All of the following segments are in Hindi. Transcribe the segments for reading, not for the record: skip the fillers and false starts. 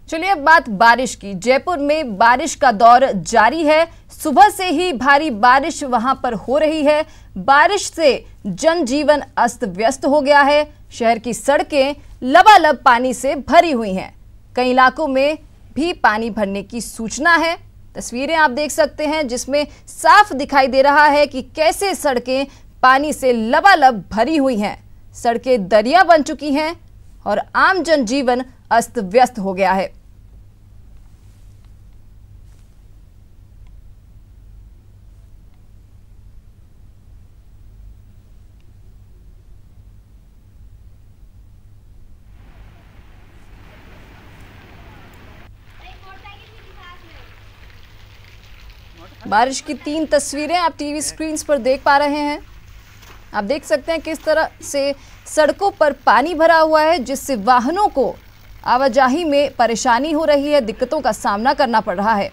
चलिए अब बात बारिश की। जयपुर में बारिश का दौर जारी है। सुबह से ही भारी बारिश वहां पर हो रही है। बारिश से जनजीवन अस्त व्यस्त हो गया है। शहर की सड़कें लबालब पानी से भरी हुई हैं। कई इलाकों में भी पानी भरने की सूचना है। तस्वीरें आप देख सकते हैं जिसमें साफ दिखाई दे रहा है कि कैसे सड़कें पानी से लबालब भरी हुई हैं। सड़कें दरिया बन चुकी हैं और आम जनजीवन अस्त व्यस्त हो गया है। बारिश की 3 तस्वीरें आप टीवी स्क्रीन्स पर देख पा रहे हैं। आप देख सकते हैं किस तरह से सड़कों पर पानी भरा हुआ है, जिससे वाहनों को आवाजाही में परेशानी हो रही है, दिक्कतों का सामना करना पड़ रहा है।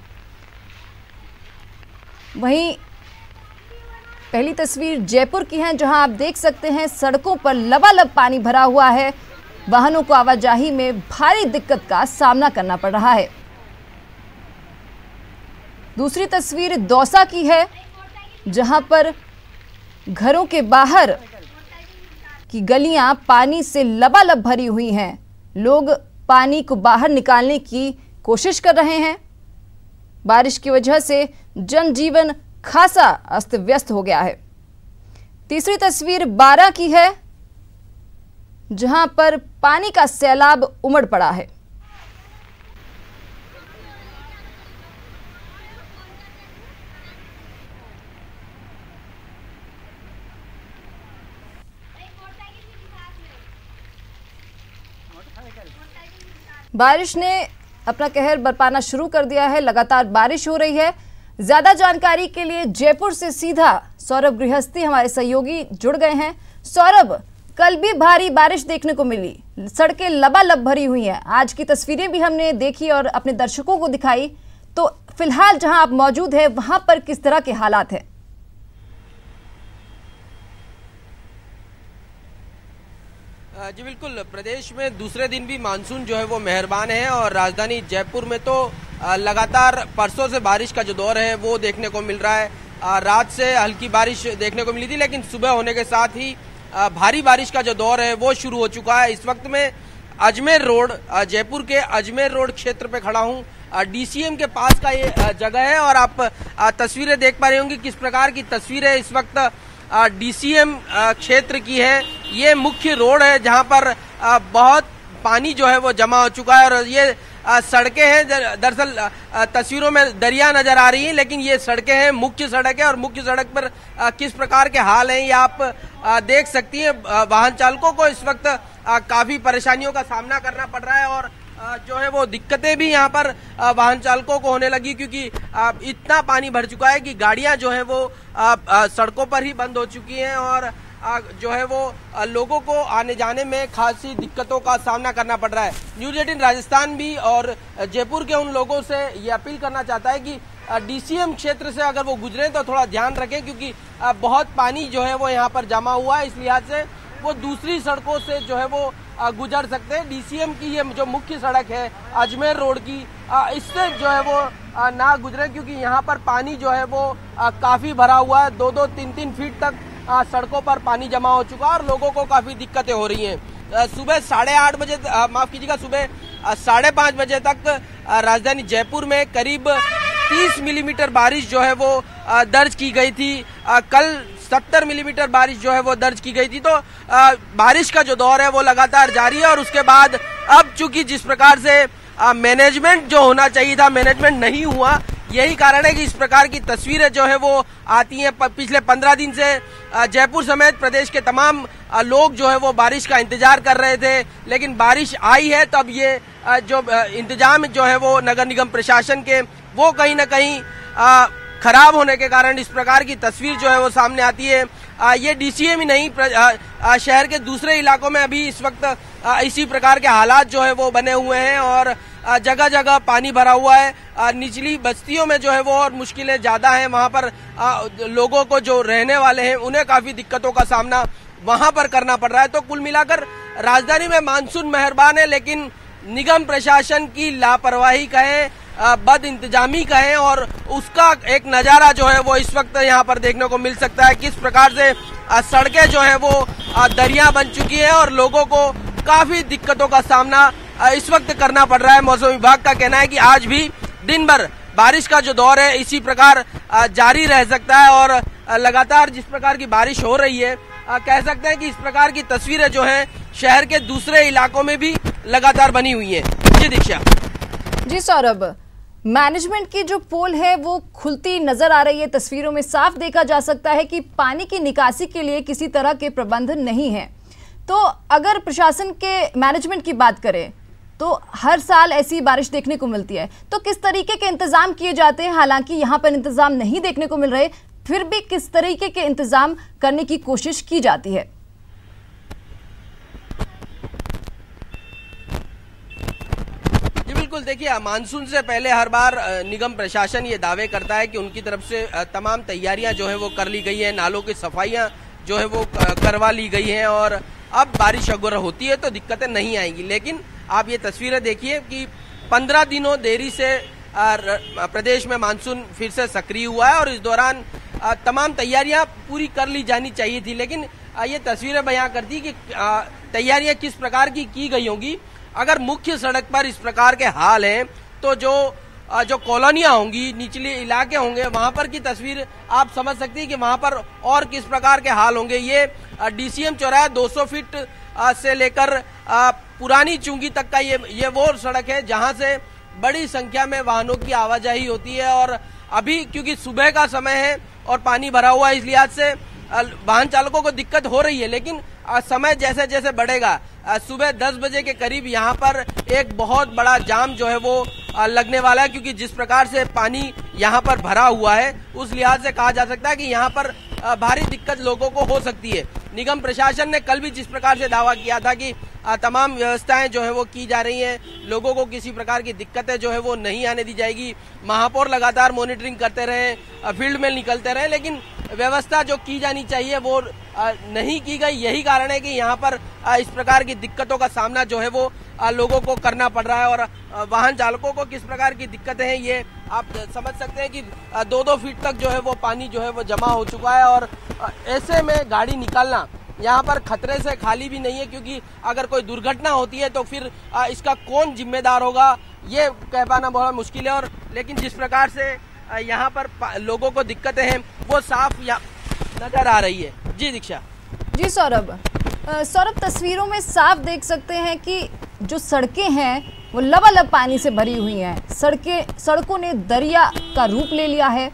वहीं पहली तस्वीर जयपुर की है, जहां आप देख सकते हैं सड़कों पर लबालब पानी भरा हुआ है। वाहनों को आवाजाही में भारी दिक्कत का सामना करना पड़ रहा है। दूसरी तस्वीर दौसा की है, जहां पर घरों के बाहर की गलियां पानी से लबालब भरी हुई हैं। लोग पानी को बाहर निकालने की कोशिश कर रहे हैं। बारिश की वजह से जनजीवन खासा अस्त व्यस्त हो गया है। तीसरी तस्वीर 12 की है, जहां पर पानी का सैलाब उमड़ पड़ा है। बारिश ने अपना कहर बरपाना शुरू कर दिया है। लगातार बारिश हो रही है। ज्यादा जानकारी के लिए जयपुर से सीधा सौरभ गृहस्थी हमारे सहयोगी जुड़ गए हैं। सौरभ, कल भी भारी बारिश देखने को मिली, सड़कें लबालब भरी हुई हैं। आज की तस्वीरें भी हमने देखी और अपने दर्शकों को दिखाई। तो फिलहाल जहां आप मौजूद हैं वहां पर किस तरह के हालात हैं? जी बिल्कुल, प्रदेश में दूसरे दिन भी मानसून जो है वो मेहरबान है और राजधानी जयपुर में तो लगातार परसों से बारिश का जो दौर है वो देखने को मिल रहा है। रात से हल्की बारिश देखने को मिली थी, लेकिन सुबह होने के साथ ही भारी बारिश का जो दौर है वो शुरू हो चुका है। इस वक्त में अजमेर रोड, जयपुर के अजमेर रोड क्षेत्र पे खड़ा हूँ। डीसीएम के पास का ये जगह है और आप तस्वीरें देख पा रहे होंगे किस प्रकार की तस्वीर है इस वक्त डीसीएम क्षेत्र की है। ये मुख्य रोड है जहां पर बहुत पानी जो है वो जमा हो चुका है और ये सड़कें हैं। दरअसल तस्वीरों में दरिया नजर आ रही है, लेकिन ये सड़कें हैं, मुख्य सड़क है और मुख्य सड़क पर किस प्रकार के हाल हैं ये आप देख सकती हैं। वाहन चालकों को इस वक्त काफी परेशानियों का सामना करना पड़ रहा है और जो है वो दिक्कतें भी यहाँ पर वाहन चालकों को होने लगी, क्योंकि इतना पानी भर चुका है कि गाड़ियां जो है वो सड़कों पर ही बंद हो चुकी हैं और जो है वो लोगों को आने जाने में खासी दिक्कतों का सामना करना पड़ रहा है। न्यूज़ 18 राजस्थान भी और जयपुर के उन लोगों से ये अपील करना चाहता है कि डीसीएम क्षेत्र से अगर वो गुजरे तो थोड़ा ध्यान रखें, क्योंकि बहुत पानी जो है वो यहाँ पर जमा हुआ है। इस लिहाज से वो दूसरी सड़कों से जो है वो गुजर सकते हैं। डीसीएम की ये जो मुख्य सड़क है अजमेर रोड की, इससे जो है वो ना गुजरे, क्योंकि यहाँ पर पानी जो है वो काफी भरा हुआ है। 2-2, 3-3 फीट तक सड़कों पर पानी जमा हो चुका है और लोगों को काफी दिक्कतें हो रही हैं। सुबह 8:30 बजे, माफ कीजिएगा, सुबह 5:30 बजे तक राजधानी जयपुर में करीब 30 मिलीमीटर बारिश जो है वो दर्ज की गई थी। कल 70 मिलीमीटर बारिश जो है वो दर्ज की गई थी। तो बारिश का जो दौर है वो लगातार जारी है और उसके बाद अब चूंकि जिस प्रकार से मैनेजमेंट जो होना चाहिए था, मैनेजमेंट नहीं हुआ, यही कारण है कि इस प्रकार की तस्वीरें जो है वो आती हैं। पिछले 15 दिन से जयपुर समेत प्रदेश के तमाम लोग जो है वो बारिश का इंतजार कर रहे थे, लेकिन बारिश आई है तब ये जो इंतजाम जो है वो नगर निगम प्रशासन के वो कहीं ना कहीं खराब होने के कारण इस प्रकार की तस्वीर जो है वो सामने आती है। ये डीसीएम ही नहीं, शहर के दूसरे इलाकों में अभी इस वक्त इसी प्रकार के हालात जो है वो बने हुए हैं और जगह जगह पानी भरा हुआ है। निचली बस्तियों में जो है वो और मुश्किलें ज्यादा हैं। वहां पर लोगों को जो रहने वाले हैं उन्हें काफी दिक्कतों का सामना वहां पर करना पड़ रहा है। तो कुल मिलाकर राजधानी में मानसून मेहरबान है, लेकिन निगम प्रशासन की लापरवाही कहें, बद इंतजामी कहें, और उसका एक नजारा जो है वो इस वक्त यहाँ पर देखने को मिल सकता है। किस प्रकार से सड़कें जो है वो दरिया बन चुकी है और लोगों को काफी दिक्कतों का सामना इस वक्त करना पड़ रहा है। मौसम विभाग का कहना है कि आज भी दिन भर बारिश का जो दौर है इसी प्रकार जारी रह सकता है और लगातार जिस प्रकार की बारिश हो रही है कह सकते हैं कि इस प्रकार की तस्वीरें जो है शहर के दूसरे इलाकों में भी लगातार बनी हुई है। जी दीक्षा। जी सौरभ, मैनेजमेंट की जो पोल है वो खुलती नजर आ रही है। तस्वीरों में साफ देखा जा सकता है कि पानी की निकासी के लिए किसी तरह के प्रबंध नहीं है। तो अगर प्रशासन के मैनेजमेंट की बात करें तो हर साल ऐसी बारिश देखने को मिलती है, तो किस तरीके के इंतजाम किए जाते हैं? हालांकि यहाँ पर इंतजाम नहीं देखने को मिल रहे, फिर भी किस तरीके के इंतजाम करने की कोशिश की जाती है? जी बिल्कुल, देखिए मानसून से पहले हर बार निगम प्रशासन ये दावे करता है कि उनकी तरफ से तमाम तैयारियां जो है वो कर ली गई है, नालों की सफाइयां जो है वो करवा ली गई हैं और अब बारिश अगर होती है तो दिक्कतें नहीं आएंगी। लेकिन आप ये तस्वीरें देखिए कि 15 दिनों देरी से प्रदेश में मानसून फिर से सक्रिय हुआ है और इस दौरान तमाम तैयारियां पूरी कर ली जानी चाहिए थी। लेकिन ये तस्वीरें बयां करती कि तैयारियां किस प्रकार की गई होंगी। अगर मुख्य सड़क पर इस प्रकार के हाल हैं तो जो कॉलोनियां होंगी, निचले इलाके होंगे, वहां पर की तस्वीर आप समझ सकती है कि वहां पर और किस प्रकार के हाल होंगे। ये डीसीएम चौराहा 200 फीट से लेकर पुरानी चुंगी तक का ये वो सड़क है जहां से बड़ी संख्या में वाहनों की आवाजाही होती है और अभी क्योंकि सुबह का समय है और पानी भरा हुआ है, इस लिहाज से वाहन चालकों को दिक्कत हो रही है। लेकिन समय जैसे जैसे बढ़ेगा, सुबह 10 बजे के करीब यहाँ पर एक बहुत बड़ा जाम जो है वो लगने वाला है, क्योंकि जिस प्रकार से पानी यहाँ पर भरा हुआ है उस लिहाज से कहा जा सकता है कि यहाँ पर भारी दिक्कत लोगों को हो सकती है। निगम प्रशासन ने कल भी जिस प्रकार से दावा किया था कि तमाम व्यवस्थाएं जो है वो की जा रही हैं, लोगों को किसी प्रकार की दिक्कतें जो है वो नहीं आने दी जाएगी। महापौर लगातार मॉनिटरिंग करते रहे, फील्ड में निकलते रहे, लेकिन व्यवस्था जो की जानी चाहिए वो नहीं की गई। यही कारण है कि यहाँ पर इस प्रकार की दिक्कतों का सामना जो है वो लोगों को करना पड़ रहा है और वाहन चालकों को किस प्रकार की दिक्कतें हैं ये आप समझ सकते हैं कि 2-2 फीट तक जो है वो पानी जो है वो जमा हो चुका है और ऐसे में गाड़ी निकालना यहाँ पर खतरे से खाली भी नहीं है, क्योंकि अगर कोई दुर्घटना होती है तो फिर इसका कौन जिम्मेदार होगा ये कह पाना बहुत मुश्किल है। और लेकिन जिस प्रकार से यहाँ पर लोगों को दिक्कतें हैं वो साफ नजर आ रही है। जी दीक्षा। जी सौरभ, तस्वीरों में साफ देख सकते हैं कि जो सड़कें हैं वो लबालब पानी से भरी हुई हैं। सड़कों ने दरिया का रूप ले लिया है।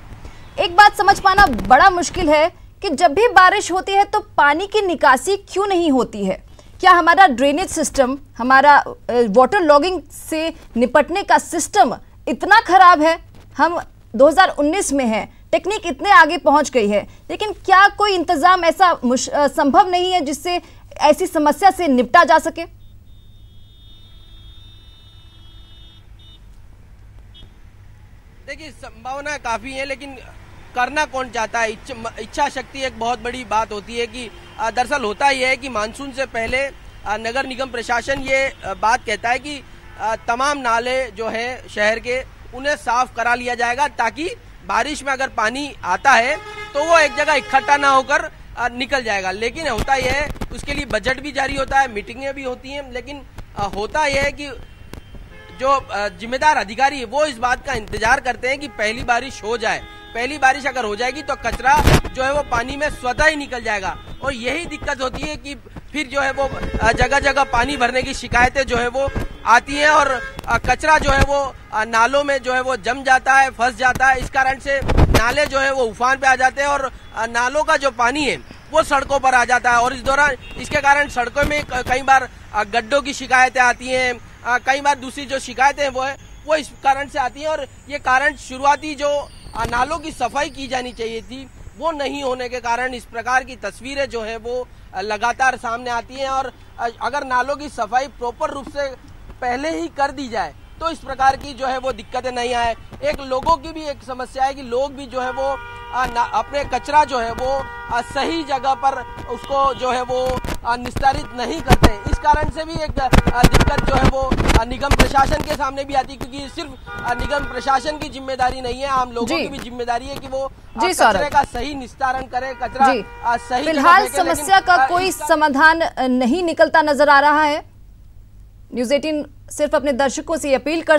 एक बात समझ पाना बड़ा मुश्किल है कि जब भी बारिश होती है तो पानी की निकासी क्यों नहीं होती है? क्या हमारा ड्रेनेज सिस्टम, हमारा वाटर लॉगिंग से निपटने का सिस्टम इतना खराब है? हम 2019 में हैं, टेक्निक इतने आगे पहुंच गई है, लेकिन क्या कोई इंतजाम ऐसा संभव नहीं है जिससे ऐसी समस्या से निपटा जा सके? देखिए, संभावना काफी है, लेकिन करना कौन चाहता है? इच्छा शक्ति एक बहुत बड़ी बात होती है कि दरअसल होता यह है कि मानसून से पहले नगर निगम प्रशासन ये बात कहता है कि तमाम नाले जो है शहर के उन्हें साफ करा लिया जाएगा, ताकि बारिश में अगर पानी आता है तो वो एक जगह इकट्ठा ना होकर निकल जाएगा। लेकिन होता यह है, उसके लिए बजट भी जारी होता है, मीटिंगें भी होती हैं, लेकिन होता यह है कि जो जिम्मेदार अधिकारी है वो इस बात का इंतजार करते हैं कि पहली बारिश हो जाए। पहली बारिश अगर हो जाएगी तो कचरा जो है वो पानी में स्वतः ही निकल जाएगा और यही दिक्कत होती है कि फिर जो है वो जगह जगह पानी भरने की शिकायतें जो है वो आती हैं और कचरा जो है वो नालों में जो है वो जम जाता है, फंस जाता है। इस कारण से नाले जो है वो उफान पे आ जाते हैं और नालों का जो पानी है वो सड़कों पर आ जाता है और इस दौरान इसके कारण सड़कों में कई बार गड्ढों की शिकायतें आती हैं, कई बार दूसरी जो शिकायतें हैं वो इस कारण से आती हैं और ये कारण शुरुआती जो नालों की सफाई की जानी चाहिए थी वो नहीं होने के कारण इस प्रकार की तस्वीरें जो है वो लगातार सामने आती हैं। और अगर नालों की सफाई प्रॉपर रूप से पहले ही कर दी जाए तो इस प्रकार की जो है वो दिक्कतें नहीं आए। एक लोगों की भी एक समस्या है कि लोग भी जो है वो अपने कचरा जो है वो सही जगह पर उसको जो है वो निस्तारित नहीं करते। इस कारण से भी एक दिक्कत जो है वो निगम प्रशासन के सामने भी आती है, क्योंकि सिर्फ निगम प्रशासन की जिम्मेदारी नहीं है, आम लोगों की भी जिम्मेदारी है कि वो कचरे का सही निस्तारण करे, कचरा सही। फिलहाल समस्या का कोई समाधान नहीं निकलता नजर आ रहा है। न्यूज़ 18 सिर्फ अपने दर्शकों से अपील कर